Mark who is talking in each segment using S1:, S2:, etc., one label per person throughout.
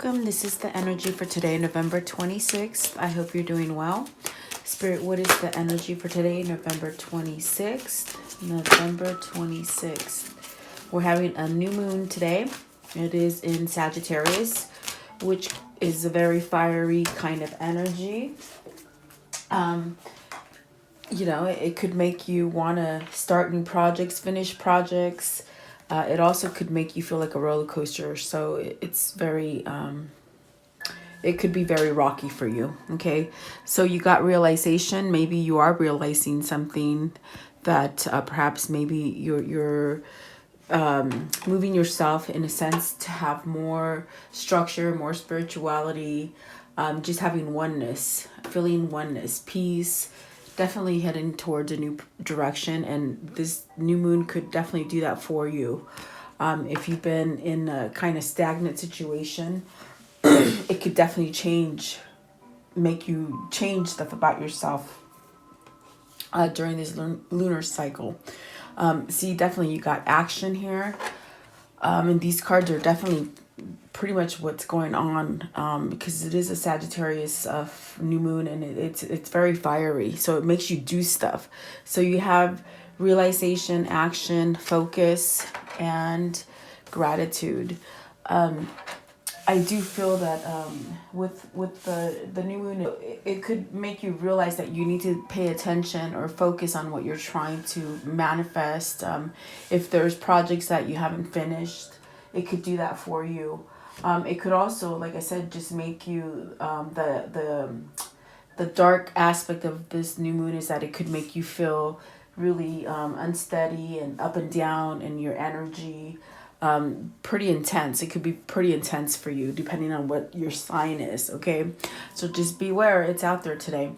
S1: welcome. This is the energy for today, November 26th. I hope you're doing well. Spirit, what is the energy for today, November 26th? November 26th. We're having a new moon today. It is in Sagittarius, which is a very fiery kind of energy. It could make you want to start new projects, finish projects. It also could make you feel like a roller coaster. So it's very, it could be very rocky for you. Okay. So you got realization. Maybe you are realizing something that perhaps maybe you're moving yourself in a sense to have more structure, more spirituality, just having oneness, feeling oneness, peace, definitely heading towards a new direction. And this new moon could definitely do that for you. If you've been in a kind of stagnant situation, it could definitely make you change stuff about yourself during this lunar cycle. See, definitely you got action here. And these cards are definitely pretty much what's going on, because it is a Sagittarius new moon, and it's very fiery, so it makes you do stuff. So you have realization, action, focus, and gratitude. I do feel that with the new moon, it could make you realize that you need to pay attention or focus on what you're trying to manifest. If there's projects that you haven't finished, it could do that for you. It could also, like I said, just make you the dark aspect of this new moon is that it could make you feel really unsteady and up and down in your energy. Pretty intense. It could be pretty intense for you depending on what your sign is. Okay, so just beware, it's out there today.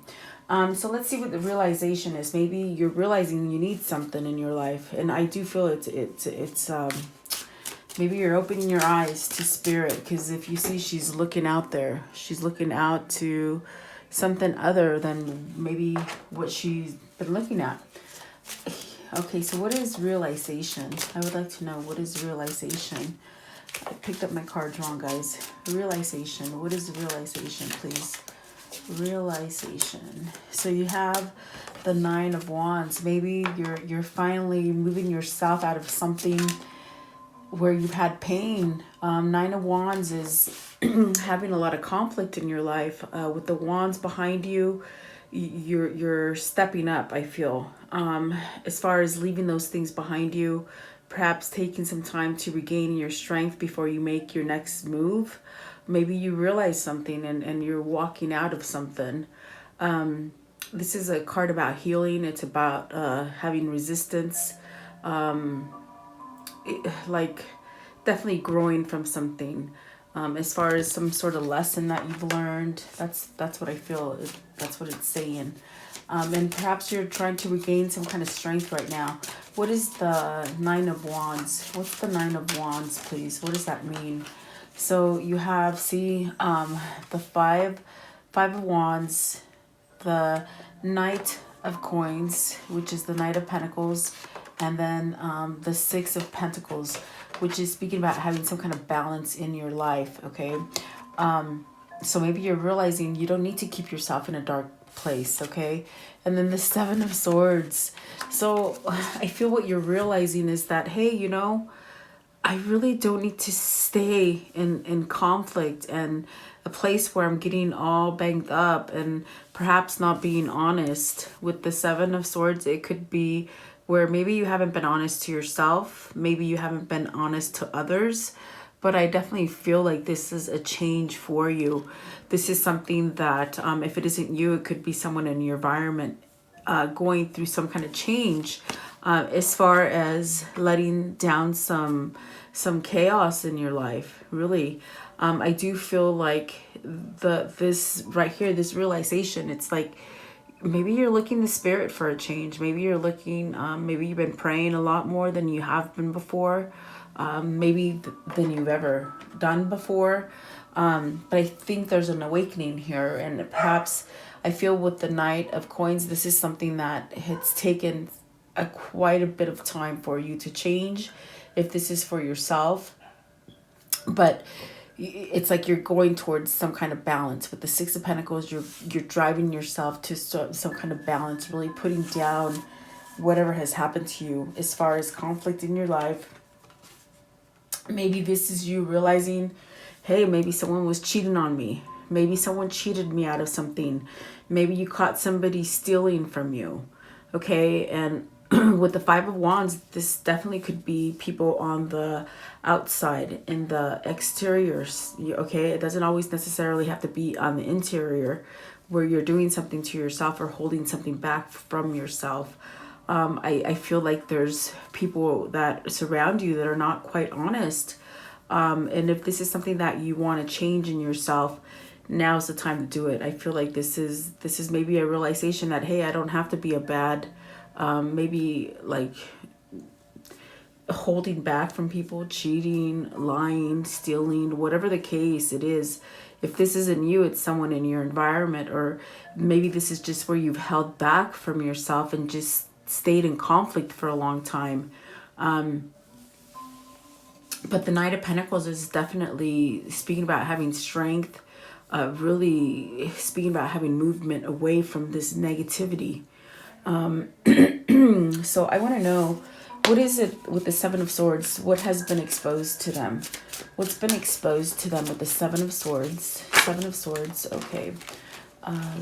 S1: So let's see what the realization is. Maybe you're realizing you need something in your life, and I do feel it's maybe you're opening your eyes to spirit, because if you see she's looking out there, she's looking out to something other than maybe what she's been looking at. Okay, so what is realization? I would like to know, what is realization? I picked up my cards wrong, guys. Realization. What is realization, please? Realization. So you have the Nine of Wands. Maybe you're finally moving yourself out of something where you've had pain. Nine of Wands is having a lot of conflict in your life. With the wands behind you, you're stepping up, I feel. As far as leaving those things behind you, perhaps taking some time to regain your strength before you make your next move. Maybe you realize something and you're walking out of something. This is a card about healing. It's about having resistance, like definitely growing from something. As far as some sort of lesson that you've learned, that's what I feel. That's what it's saying. And perhaps you're trying to regain some kind of strength right now. What is the Nine of Wands? What's the Nine of Wands, please? What does that mean? So you have, the five of Wands, the Knight of Coins, which is the Knight of Pentacles, and then the Six of Pentacles, which is speaking about having some kind of balance in your life, okay? So maybe you're realizing you don't need to keep yourself in a dark place, okay? And then the Seven of Swords. So I feel what you're realizing is that, hey, I really don't need to stay in conflict and a place where I'm getting all banged up and perhaps not being honest. With the Seven of Swords, it could be where maybe you haven't been honest to yourself, maybe you haven't been honest to others, but I definitely feel like this is a change for you. This is something that if it isn't you, it could be someone in your environment going through some kind of change, as far as letting down some chaos in your life. Really, I do feel like this right here, this realization, it's like maybe you're looking to spirit for a change. Maybe you're looking, maybe you've been praying a lot more than you have been before, maybe than you've ever done before. But I think there's an awakening here, and perhaps I feel with the Knight of Coins, this is something that has taken quite a bit of time for you to change, if this is for yourself. But it's like you're going towards some kind of balance. With the Six of Pentacles, you're driving yourself to some kind of balance, really putting down whatever has happened to you as far as conflict in your life. Maybe this is you realizing, hey, maybe someone was cheating on me. Maybe someone cheated me out of something. Maybe you caught somebody stealing from you. Okay, and with the Five of Wands, this definitely could be people on the outside, in the exteriors. Okay, it doesn't always necessarily have to be on the interior where you're doing something to yourself or holding something back from yourself. I feel like there's people that surround you that are not quite honest. And if this is something that you want to change in yourself, now's the time to do it. I feel like this is maybe a realization that, hey, I don't have to be a bad, maybe like holding back from people, cheating, lying, stealing, whatever the case it is. If this isn't you, it's someone in your environment, or maybe this is just where you've held back from yourself and just stayed in conflict for a long time. But the Knight of Pentacles is definitely speaking about having strength, really speaking about having movement away from this negativity. So I want to know, what is it with the Seven of Swords? What has been exposed to them? What's been exposed to them with the Seven of Swords? Seven of Swords, okay.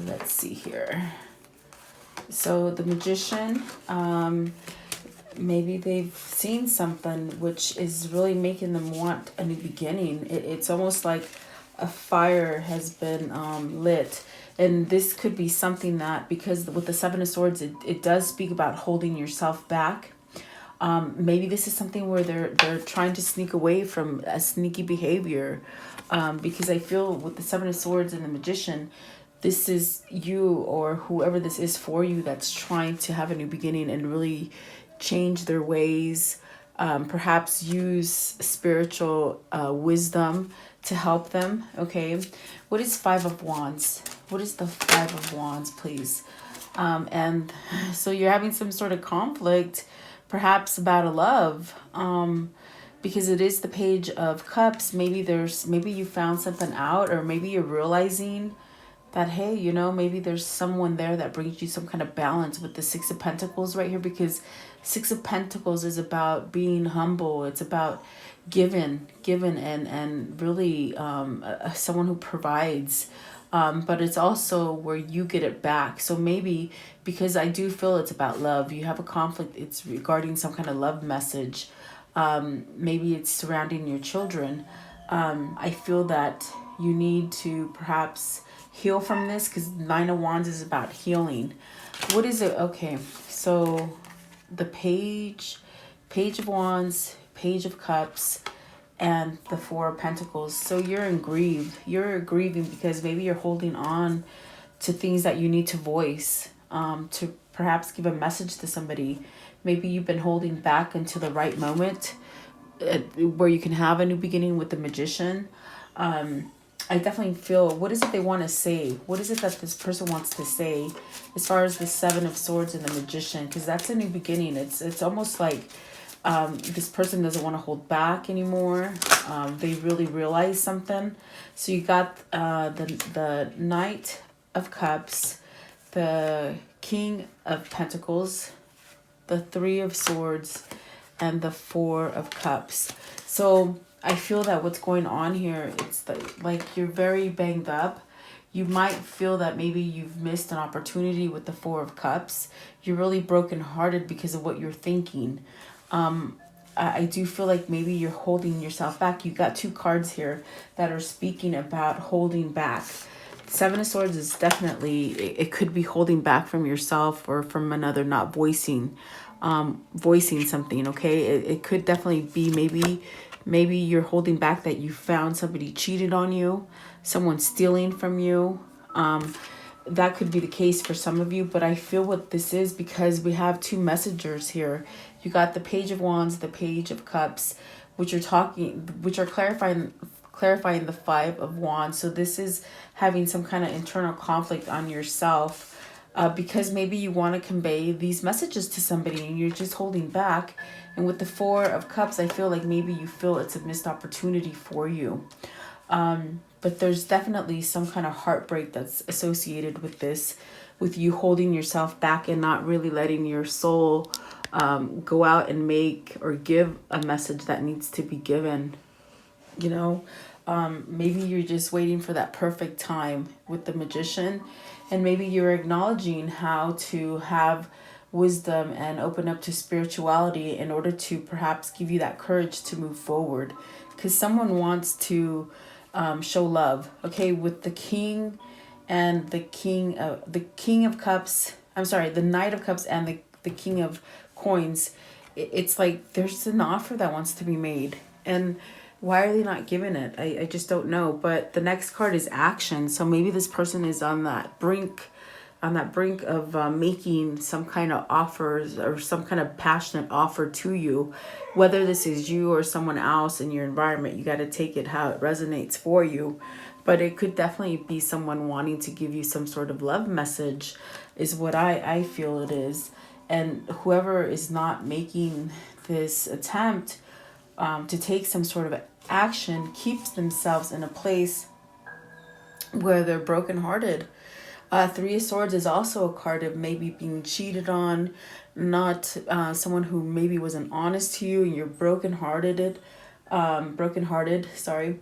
S1: Let's see here. So the Magician, maybe they've seen something which is really making them want a new beginning. It's almost like a fire has been lit. And this could be something that, because with the Seven of Swords, it does speak about holding yourself back. Maybe this is something where they're trying to sneak away from a sneaky behavior. Because I feel with the Seven of Swords and the Magician, this is you, or whoever this is for you, that's trying to have a new beginning and really change their ways. Perhaps use spiritual wisdom to help them. Okay, what is Five of Wands? What is the Five of Wands, please? And so you're having some sort of conflict, perhaps about a love, because it is the Page of Cups. Maybe you found something out, or maybe you're realizing that, hey, you know, maybe there's someone there that brings you some kind of balance with the Six of Pentacles right here, because Six of Pentacles is about being humble. It's about giving and really someone who provides. But it's also where you get it back. So maybe, because I do feel it's about love, you have a conflict, it's regarding some kind of love message. Maybe it's surrounding your children. I feel that you need to perhaps heal from this, because Nine of Wands is about healing. What is it? Okay, so the Page of Wands, Page of Cups, and the Four of Pentacles. So you're grieving because maybe you're holding on to things that you need to voice, to perhaps give a message to somebody. Maybe you've been holding back until the right moment, where you can have a new beginning with the Magician. I definitely feel, what is it they want to say? What is it that this person wants to say as far as the Seven of Swords and the Magician? Because that's a new beginning. It's almost like this person doesn't want to hold back anymore. They really realize something. So you got the Knight of Cups, the King of Pentacles, the Three of Swords, and the Four of Cups. So I feel that what's going on here, it's like you're very banged up. You might feel that maybe you've missed an opportunity with the Four of Cups. You're really brokenhearted because of what you're thinking. I do feel like maybe you're holding yourself back. You got two cards here that are speaking about holding back. Seven of Swords is definitely, it could be holding back from yourself or from another, not voicing something. Okay, it could definitely be maybe you're holding back that you found somebody cheated on you, someone stealing from you. That could be the case for some of you, but I feel what this is, because we have two messengers here. You got the Page of Wands, the Page of Cups, which are clarifying the Five of Wands. So this is having some kind of internal conflict on yourself, because maybe you want to convey these messages to somebody and you're just holding back. And with the Four of Cups, I feel like maybe you feel it's a missed opportunity for you. But there's definitely some kind of heartbreak that's associated with this, with you holding yourself back and not really letting your soul go out and make or give a message that needs to be given. You know, maybe you're just waiting for that perfect time with the Magician, and maybe you're acknowledging how to have wisdom and open up to spirituality in order to perhaps give you that courage to move forward, because someone wants to show love. Okay, with the king and the king of cups, I'm sorry, the knight of cups and the king of coins, it's like there's an offer that wants to be made, and why are they not giving it? I just don't know. But the next card is action. So maybe this person is on that brink of making some kind of offers or some kind of passionate offer to you. Whether this is you or someone else in your environment, you got to take it how it resonates for you. But it could definitely be someone wanting to give you some sort of love message, is what I feel it is. And whoever is not making this attempt to take some sort of action keeps themselves in a place where they're brokenhearted. Three of Swords is also a card of maybe being cheated on, not someone who maybe wasn't honest to you, and you're brokenhearted. Sorry.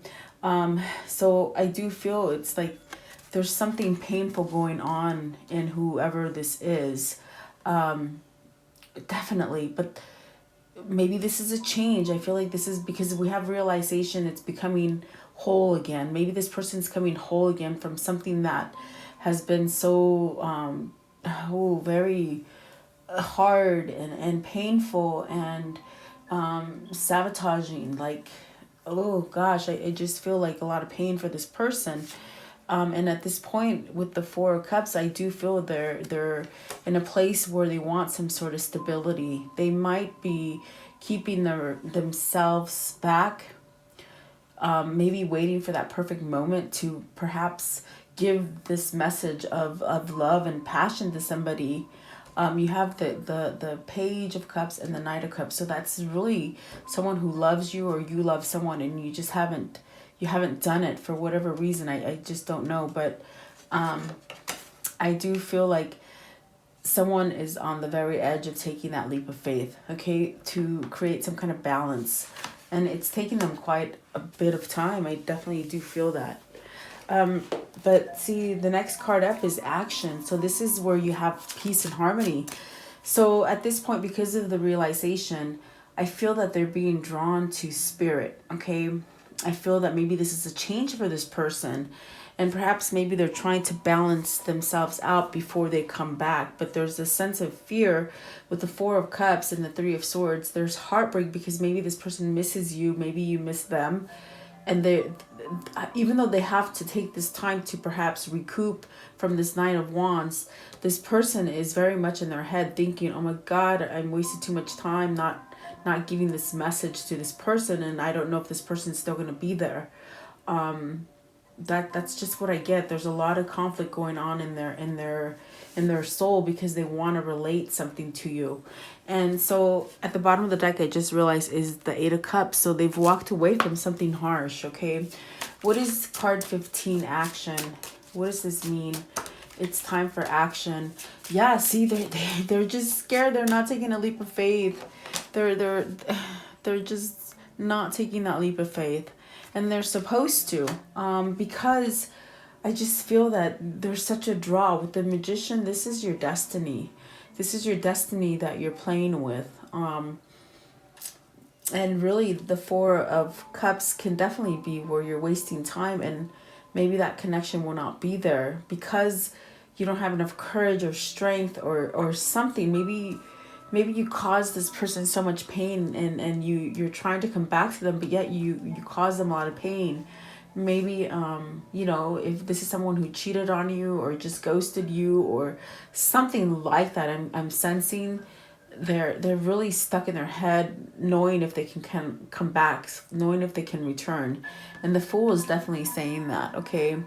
S1: So I do feel it's like there's something painful going on in whoever this is. Definitely, but maybe this is a change. I feel like this is because we have realization, it's becoming whole again. Maybe this person's coming whole again from something that has been so very hard and painful and sabotaging. Like, oh gosh, I just feel like a lot of pain for this person. And at this point with the Four of Cups, I do feel they're in a place where they want some sort of stability. They might be keeping themselves back, maybe waiting for that perfect moment to perhaps give this message of love and passion to somebody. You have the Page of Cups and the Knight of Cups. So that's really someone who loves you, or you love someone and you just haven't done it for whatever reason. I just don't know. But I do feel like someone is on the very edge of taking that leap of faith, okay, to create some kind of balance. And it's taking them quite a bit of time. I definitely do feel that. But see, the next card up is action. So this is where you have peace and harmony. So at this point, because of the realization, I feel that they're being drawn to spirit, okay? I feel that maybe this is a change for this person, and perhaps maybe they're trying to balance themselves out before they come back. But there's a sense of fear with the Four of Cups and the Three of Swords. There's heartbreak because maybe this person misses you, maybe you miss them, and they, even though they have to take this time to perhaps recoup from this Nine of Wands, this person is very much in their head thinking, oh my God, I'm wasting too much time not giving this message to this person, and I don't know if this person's still going to be there. That's just what I get. There's a lot of conflict going on in their soul because they want to relate something to you. And so at the bottom of the deck, I just realized is the Eight of Cups. So they've walked away from something harsh, okay? What is card 15, action? What does this mean? It's time for action. Yeah, see, they're just scared. They're not taking a leap of faith. They're just not taking that leap of faith, and they're supposed to, because I just feel that there's such a draw with the Magician. This is your destiny. This is your destiny that you're playing with. And really, the Four of Cups can definitely be where you're wasting time, and maybe that connection will not be there because you don't have enough courage or strength or something. Maybe you caused this person so much pain, and you're trying to come back to them, but yet you cause them a lot of pain. Maybe, if this is someone who cheated on you or just ghosted you or something like that, I'm sensing they're really stuck in their head, knowing if they can come back, knowing if they can return. And the Fool is definitely saying that, okay?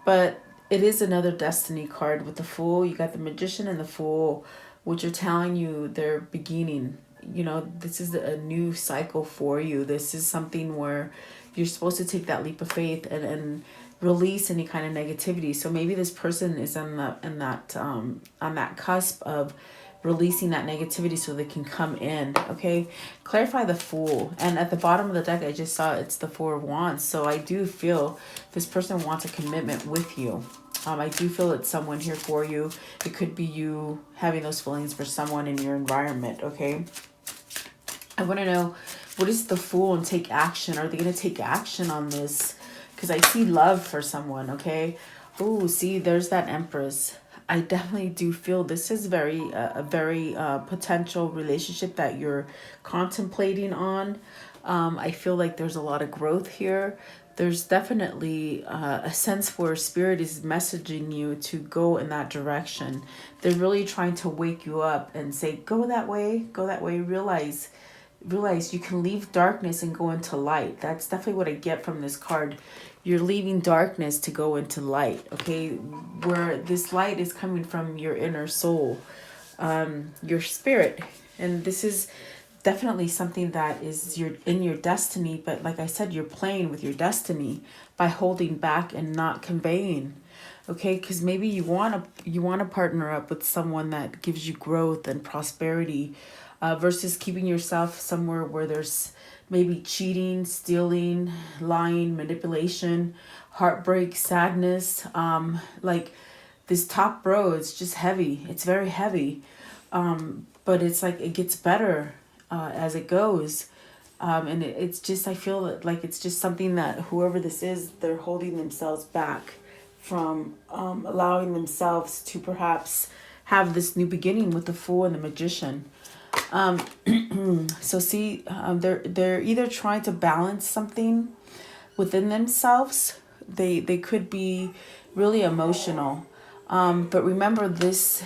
S1: But it is another destiny card with the Fool. You got the Magician and the Fool, which are telling you they're beginning. This is a new cycle for you. This is something where you're supposed to take that leap of faith and release any kind of negativity. So maybe this person is on that cusp of releasing that negativity so they can come in. Okay, clarify the Fool. And at the bottom of the deck, I just saw it's the Four of Wands. So I do feel this person wants a commitment with you. I do feel it's someone here for you. It could be you having those feelings for someone in your environment. Okay, I want to know, what is the Fool and take action? Are they going to take action on this? Because I see love for someone. Okay, oh, see, there's that Empress. I definitely do feel this is a very potential relationship that you're contemplating on. I feel like there's a lot of growth here. There's definitely a sense where Spirit is messaging you to go in that direction. They're really trying to wake you up and say, go that way, realize you can leave darkness and go into light. That's definitely what I get from this card. You're leaving darkness to go into light, okay? Where this light is coming from your inner soul, your spirit. And this is definitely something that is in your destiny. But like I said, you're playing with your destiny by holding back and not conveying, okay? Because maybe you want to partner up with someone that gives you growth and prosperity, versus keeping yourself somewhere where there's maybe cheating, stealing, lying, manipulation, heartbreak, sadness. Like this top row, it's just heavy. It's very heavy. But it's like it gets better as it goes. And it's just, I feel like it's just something that whoever this is, they're holding themselves back from allowing themselves to perhaps have this new beginning with the Fool and the Magician. So see, they're either trying to balance something within themselves. They could be really emotional. But remember, this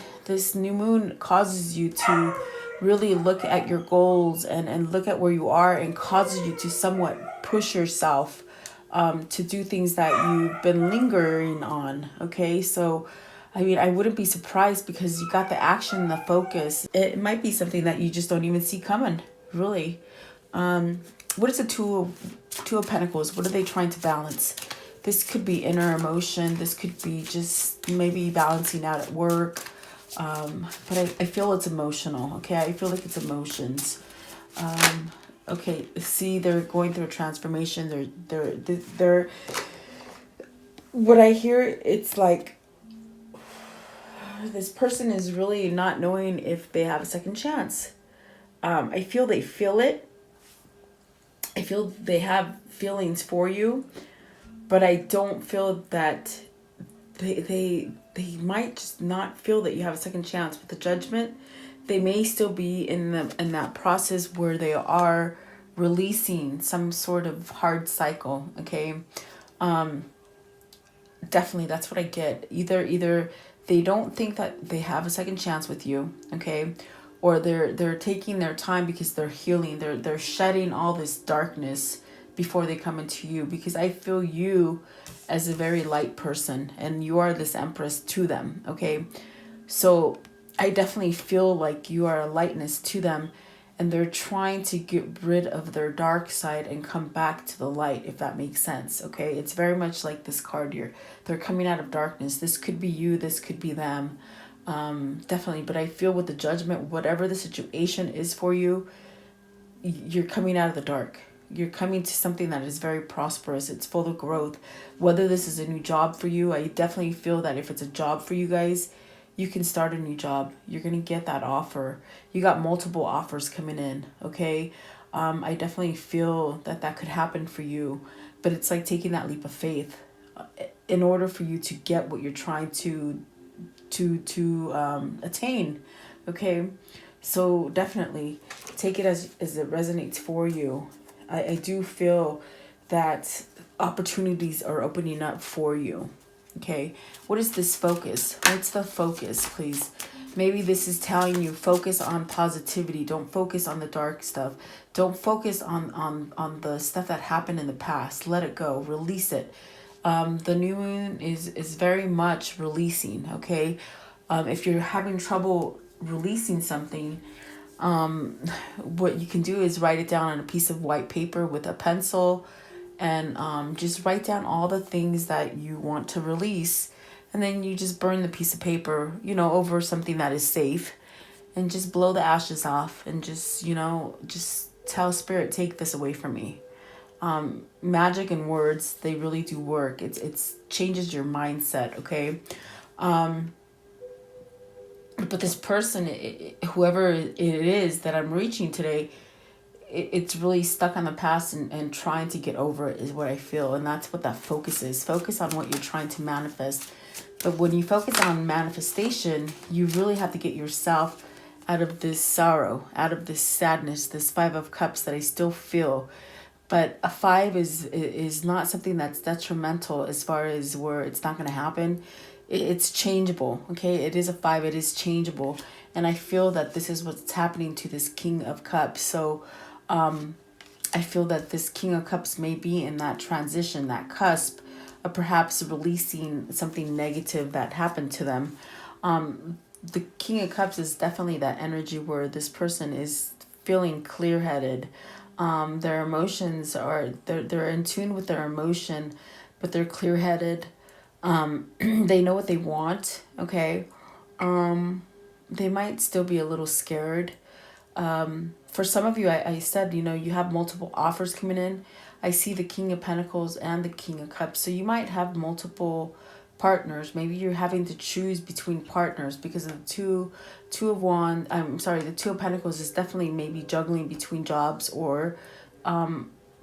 S1: new moon causes you to really look at your goals and look at where you are, and causes you to somewhat push yourself to do things that you've been lingering on. Okay, so I mean, I wouldn't be surprised because you got the action, the focus. It might be something that you just don't even see coming, really. What is the Two of Pentacles? What are they trying to balance? This could be inner emotion. This could be just maybe balancing out at work. But I feel it's emotional, okay? I feel like it's emotions. Okay, see, they're going through a transformation. They're what I hear, it's like this person is really not knowing if they have a second chance. I feel they feel it. I feel they have feelings for you, but I don't feel that they might just not feel that you have a second chance. With the Judgment, they may still be in that process where they are releasing some sort of hard cycle. Okay, definitely that's what I get. Either they don't think that they have a second chance with you, okay, or they're taking their time because they're healing. They're shedding all this darkness before they come into you, because I feel you as a very light person and you are this Empress to them, okay? So I definitely feel like you are a lightness to them, and they're trying to get rid of their dark side and come back to the light, if that makes sense, okay? It's very much like this card here. They're coming out of darkness. This could be you, this could be them, definitely. But I feel with the Judgment, whatever the situation is for you, you're coming out of the dark. You're coming to something that is very prosperous. It's full of growth. Whether this is a new job for you, I definitely feel that if it's a job for you guys, you can start a new job. You're going to get that offer. You got multiple offers coming in, okay? I definitely feel that could happen for you, but it's like taking that leap of faith in order for you to get what you're trying to attain, okay? So definitely take it as it resonates for you. I do feel that opportunities are opening up for you. Okay, what is this focus? What's the focus, please? Maybe this is telling you focus on positivity. Don't focus on the dark stuff. Don't focus on the stuff that happened in the past. Let it go. Release it. The new moon is very much releasing, okay? If you're having trouble releasing something, what you can do is write it down on a piece of white paper with a pencil and just write down all the things that you want to release, and then you just burn the piece of paper, you know, over something that is safe, and just blow the ashes off, and just, you know, just tell spirit, take this away from me. Magic and words, they really do work. It's changes your mindset, okay? But this person, whoever it is that I'm reaching today, it's really stuck on the past, and trying to get over it is what I feel. And that's what that focus is. Focus on what you're trying to manifest. But when you focus on manifestation, you really have to get yourself out of this sorrow, out of this sadness, this 5 of Cups that I still feel. But a 5 is not something that's detrimental as far as where it's not going to happen. It's changeable, okay? It is a 5. It is changeable. And I feel that this is what's happening to this King of Cups. So I feel that this King of Cups may be in that transition, that cusp of perhaps releasing something negative that happened to them. The King of Cups is definitely that energy where this person is feeling clear-headed. Their emotions are, they're in tune with their emotion, but they're clear-headed. They know what they want, okay? They might still be a little scared. For some of you, I said, you know, you have multiple offers coming in. I see the King of Pentacles and the King of Cups. So you might have multiple partners. Maybe you're having to choose between partners because of the two of Wands. The Two of Pentacles is definitely maybe juggling between jobs or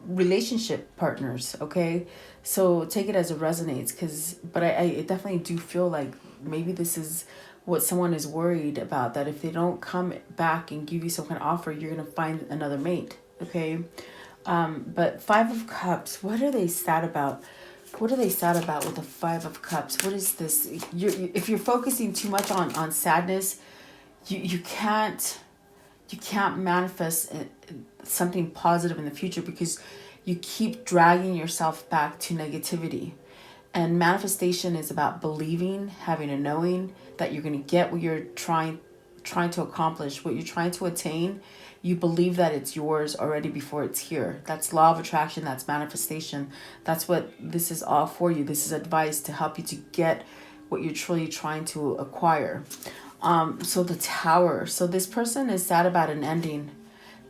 S1: relationship partners, okay? So take it as it resonates, but I definitely do feel like maybe this is what someone is worried about, that if they don't come back and give you some kind of offer, you're going to find another mate, okay? But 5 of Cups, what are they sad about? What are they sad about with the 5 of Cups? What is this? If you're focusing too much on sadness, you can't manifest something positive in the future because you keep dragging yourself back to negativity. And manifestation is about believing, having a knowing that you're going to get what you're trying to accomplish, what you're trying to attain. You believe that it's yours already before it's here. That's law of attraction. That's manifestation. That's what this is all for you. This is advice to help you to get what you're truly trying to acquire. So the Tower. So this person is sad about an ending.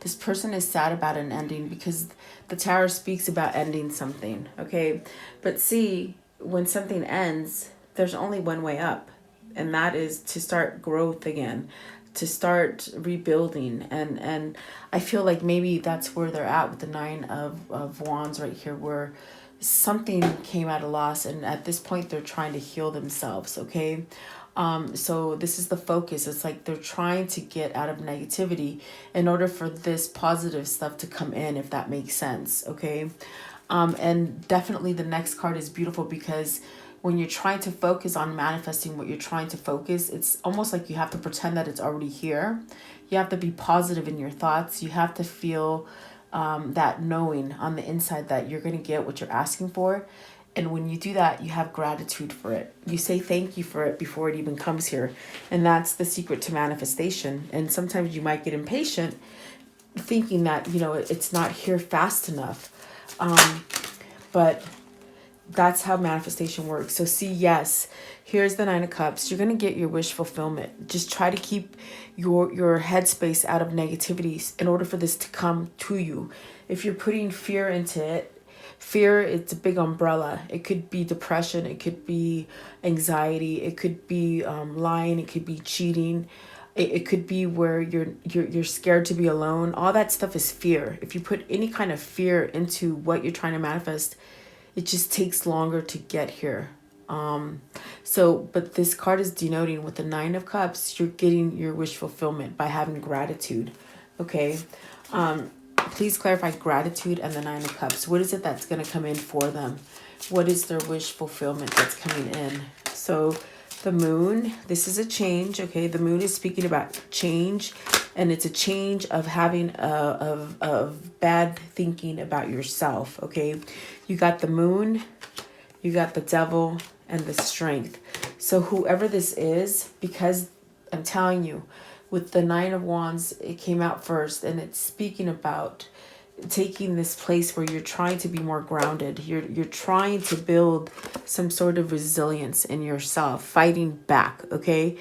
S1: This person is sad about an ending because the Tower speaks about ending something, okay? But see, when something ends, there's only one way up, and that is to start growth again, to start rebuilding. And I feel like maybe that's where they're at with the 9 of Wands right here, where something came at a loss, and at this point they're trying to heal themselves, okay? So this is the focus. It's like they're trying to get out of negativity in order for this positive stuff to come in, if that makes sense, okay? And definitely the next card is beautiful because when you're trying to focus on manifesting what you're trying to focus, it's almost like you have to pretend that it's already here. You have to be positive in your thoughts. You have to feel that knowing on the inside that you're going to get what you're asking for. And when you do that, you have gratitude for it. You say thank you for it before it even comes here. And that's the secret to manifestation. And sometimes you might get impatient thinking that, you know, it's not here fast enough. But that's how manifestation works. So see, yes, here's the 9 of Cups. You're going to get your wish fulfillment. Just try to keep your headspace out of negativities in order for this to come to you. If you're putting fear into it, fear, it's a big umbrella. It could be depression. It could be anxiety. It could be lying. It could be cheating. It could be where you're scared to be alone. All that stuff is fear. If you put any kind of fear into what you're trying to manifest, it just takes longer to get here. But this card is denoting with the 9 of Cups, you're getting your wish fulfillment by having gratitude. Okay. Please clarify gratitude and the 9 of Cups. What is it that's going to come in for them? What is their wish fulfillment that's coming in? So the Moon, this is a change, okay? The Moon is speaking about change, and it's a change of having of bad thinking about yourself, okay? You got the Moon, you got the Devil, and the Strength. So whoever this is, because I'm telling you, with the 9 of Wands, it came out first, and it's speaking about taking this place where you're trying to be more grounded. You're trying to build some sort of resilience in yourself, fighting back, okay?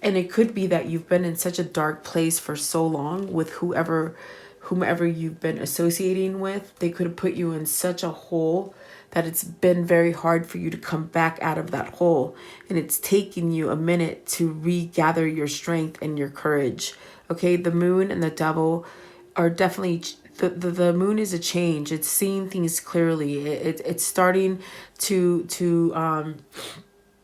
S1: And it could be that you've been in such a dark place for so long with whomever you've been associating with. They could have put you in such a hole that it's been very hard for you to come back out of that hole. And it's taken you a minute to regather your strength and your courage. Okay, the moon and the devil are definitely, the moon is a change. It's seeing things clearly. It's starting to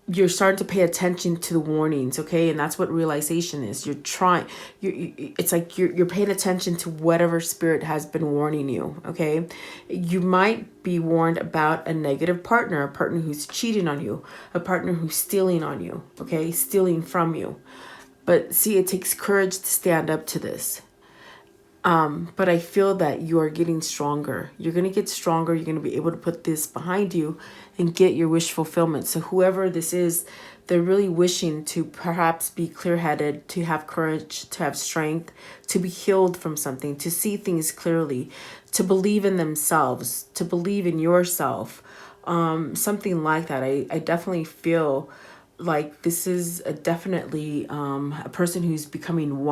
S1: you're starting to pay attention to the warnings, okay? And that's what realization is. You're trying, it's like you're paying attention to whatever spirit has been warning you, okay? You might be warned about a negative partner, a partner who's cheating on you, a partner who's stealing on you, okay? Stealing from you. But see, it takes courage to stand up to this. But I feel that you are getting stronger. You're going to get stronger. You're going to be able to put this behind you and get your wish fulfillment. So whoever this is, they're really wishing to perhaps be clear-headed, to have courage, to have strength, to be healed from something, to see things clearly, to believe in themselves, to believe in yourself, something like that. I definitely feel like this is definitely a person who's becoming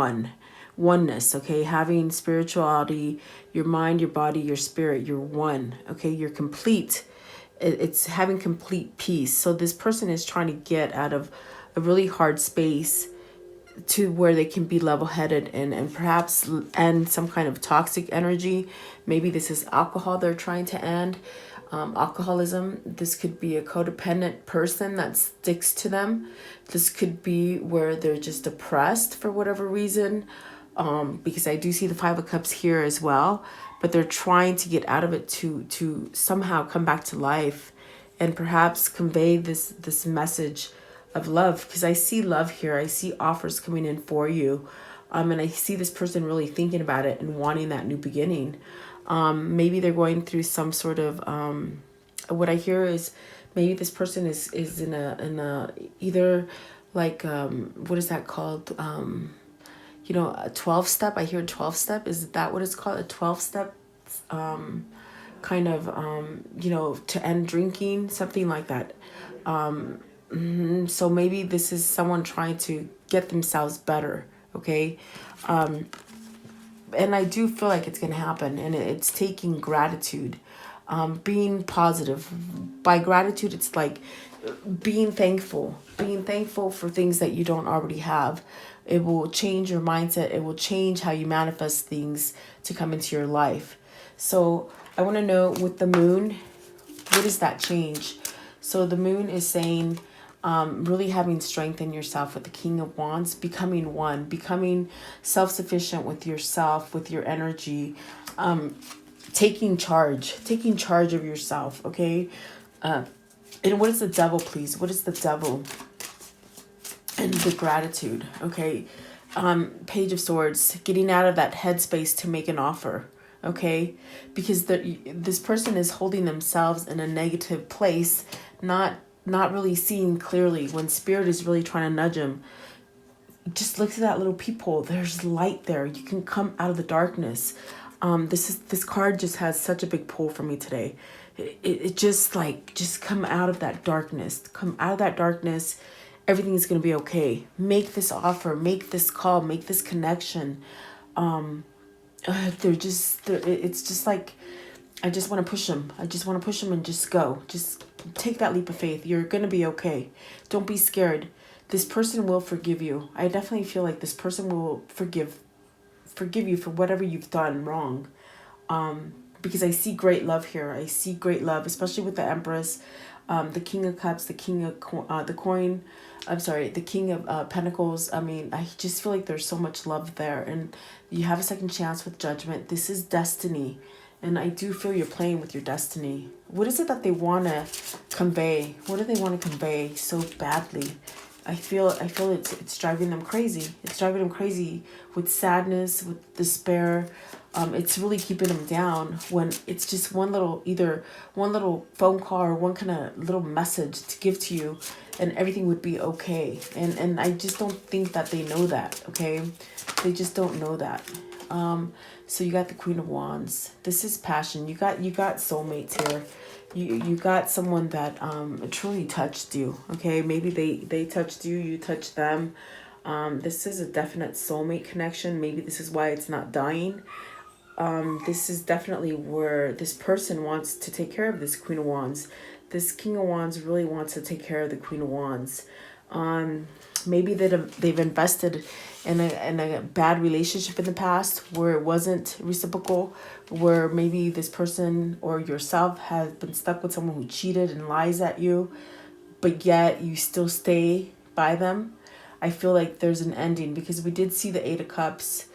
S1: oneness, okay? Having spirituality, your mind, your body, your spirit, you're one, okay? You're complete. It's having complete peace. So this person is trying to get out of a really hard space to where they can be level-headed and perhaps end some kind of toxic energy. Maybe this is alcohol they're trying to end. Alcoholism. This could be a codependent person that sticks to them. This could be where they're just depressed for whatever reason. Because I do see the Five of Cups here as well, but they're trying to get out of it to somehow come back to life and perhaps convey this message of love, because I see love here. I see offers coming in for you. And I see this person really thinking about it and wanting that new beginning. Maybe they're going through some sort of, what I hear is maybe this person is in a either like, what is that called? A 12-step. I hear 12-step. Is that what it's called? A 12-step kind of, to end drinking, something like that. So maybe this is someone trying to get themselves better, okay? And I do feel like it's going to happen, and it's taking gratitude, being positive. By gratitude, it's like being thankful for things that you don't already have. It will change your mindset. It will change how you manifest things to come into your life. So I want to know with the moon, what is that change? So the moon is saying really having strength in yourself with the King of Wands, becoming one, becoming self-sufficient with yourself, with your energy, taking charge of yourself, okay? And what is the devil, please? What is the devil? And the gratitude, okay? Page of Swords, getting out of that headspace to make an offer, okay? Because this person is holding themselves in a negative place, not really seeing clearly when spirit is really trying to nudge them. Just look at that little peephole. There's light there. You can come out of the darkness. This card just has such a big pull for me today. It just come out of that darkness. Come out of that darkness. Everything's going to be okay. Make this offer, make this call, make this connection. It's just like, I just want to push them. I just want to push them and just go. Just take that leap of faith. You're going to be okay. Don't be scared. This person will forgive you. I definitely feel like this person will forgive you for whatever you've done wrong. Because I see great love here. I see great love, especially with the Empress, the King of Cups, the King of the King of Pentacles. I mean, I just feel like there's so much love there, and you have a second chance with Judgment. This is destiny, and I do feel you're playing with your destiny. What is it that they want to convey? What do they want to convey so badly? I feel it's driving them crazy. It's driving them crazy with sadness, with despair. It's really keeping them down when it's just either one little phone call or one kind of little message to give to you, and everything would be okay. And I just don't think that they know that. Okay, they just don't know that. So you got the Queen of Wands. This is passion. You got soulmates here. You got someone that truly touched you. Okay, maybe they touched you, you touched them. This is a definite soulmate connection. Maybe this is why it's not dying. This is definitely where this person wants to take care of this Queen of Wands. This King of Wands really wants to take care of the Queen of Wands. Maybe they've invested in a bad relationship in the past where it wasn't reciprocal, where maybe this person or yourself has been stuck with someone who cheated and lies at you, but yet you still stay by them. I feel like there's an ending because we did see the Eight of Cups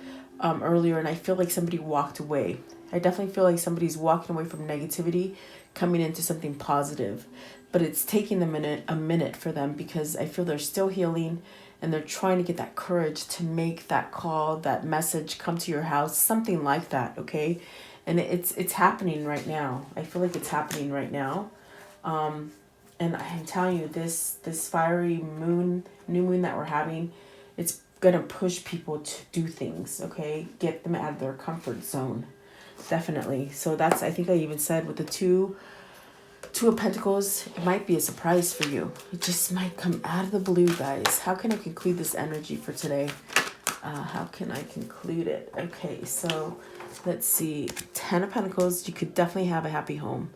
S1: earlier, and I feel like somebody walked away. I definitely feel like somebody's walking away from negativity, coming into something positive. But it's taking them a minute for them because I feel they're still healing and they're trying to get that courage to make that call, that message come to your house, something like that, okay? And it's happening right now. I feel like it's happening right now. And I'm telling you, this fiery new moon that we're having, it's gonna push people to do things, okay? Get them out of their comfort zone, definitely. So that's, I think I even said with the Two of Pentacles, it might be a surprise for you. It just might come out of the blue, guys. How can I conclude this energy for today? How can I conclude it? Okay, so let's see. 10 of Pentacles, you could definitely have a happy home.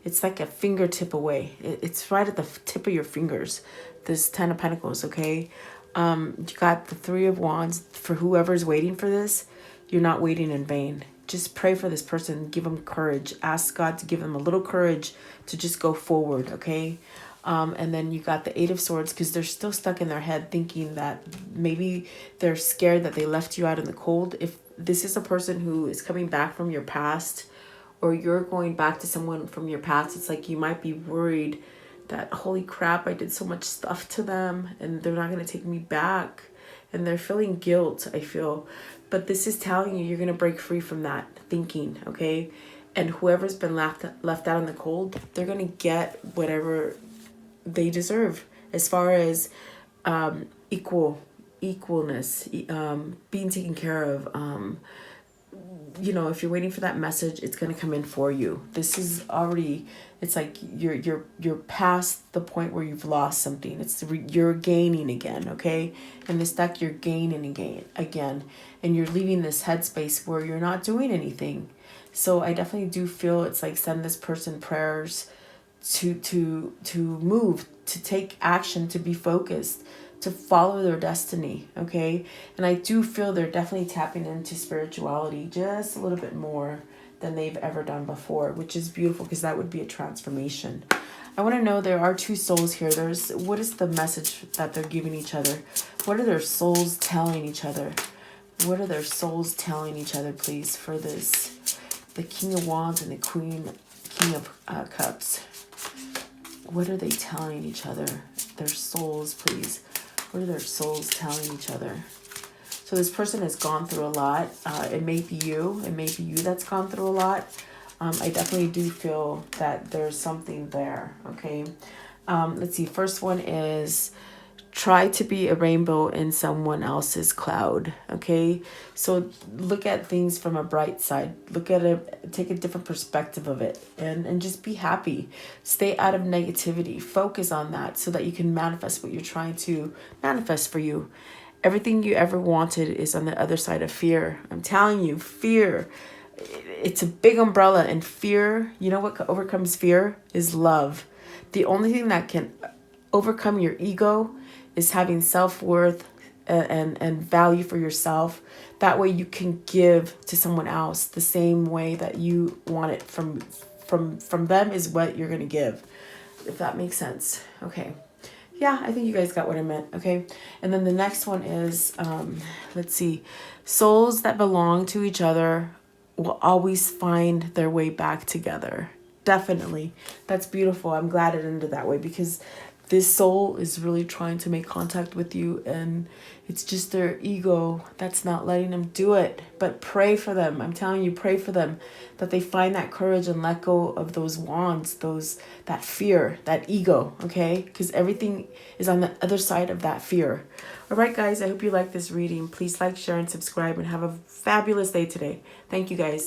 S1: It's like a fingertip away. It's right at the tip of your fingers, this 10 of Pentacles, okay? You got the 3 of Wands. For whoever's waiting for this, you're not waiting in vain. Just pray for this person. Give them courage. Ask God to give them a little courage to just go forward, okay? And then you got the 8 of Swords because they're still stuck in their head thinking that maybe they're scared that they left you out in the cold. If this is a person who is coming back from your past or you're going back to someone from your past, it's like you might be worried that, holy crap, I did so much stuff to them and they're not going to take me back. And they're feeling guilt, I feel. But this is telling you you're going to break free from that thinking, okay? And whoever's been left out in the cold, they're going to get whatever they deserve as far as equalness, being taken care of. You know, if you're waiting for that message, it's going to come in for you. This is already, it's like you're past the point where you've lost something. You're gaining again, okay? In this deck, you're gaining again, and you're leaving this headspace where you're not doing anything. So I definitely do feel it's like send this person prayers to move, to take action, to be focused, to follow their destiny, okay? And I do feel they're definitely tapping into spirituality just a little bit more than they've ever done before, which is beautiful because that would be a transformation. I want to know, there are 2 souls here. What is the message that they're giving each other? What are their souls telling each other? What are their souls telling each other, please, for this? The King of Wands and the King of Cups. What are they telling each other? Their souls, please. What are their souls telling each other? So this person has gone through a lot. It may be you. It may be you that's gone through a lot. I definitely do feel that there's something there, okay? Let's see. First one is try to be a rainbow in someone else's cloud, okay? So look at things from a bright side. Look at it, take a different perspective of it, and just be happy. Stay out of negativity. Focus on that so that you can manifest what you're trying to manifest for you. Everything you ever wanted is on the other side of fear. I'm telling you, fear. It's a big umbrella, and fear, you know what overcomes fear? Is love. The only thing that can overcome your ego is having self-worth and value for yourself. That way you can give to someone else the same way that you want it from them is what you're going to give, if that makes sense. Okay. Yeah, I think you guys got what I meant. Okay. And then the next one is, let's see, souls that belong to each other will always find their way back together. Definitely. That's beautiful. I'm glad it ended that way because this soul is really trying to make contact with you, and it's just their ego that's not letting them do it. But pray for them. I'm telling you, pray for them, that they find that courage and let go of those wands, that fear, that ego, okay? Because everything is on the other side of that fear. All right, guys, I hope you like this reading. Please like, share, and subscribe, and have a fabulous day today. Thank you, guys.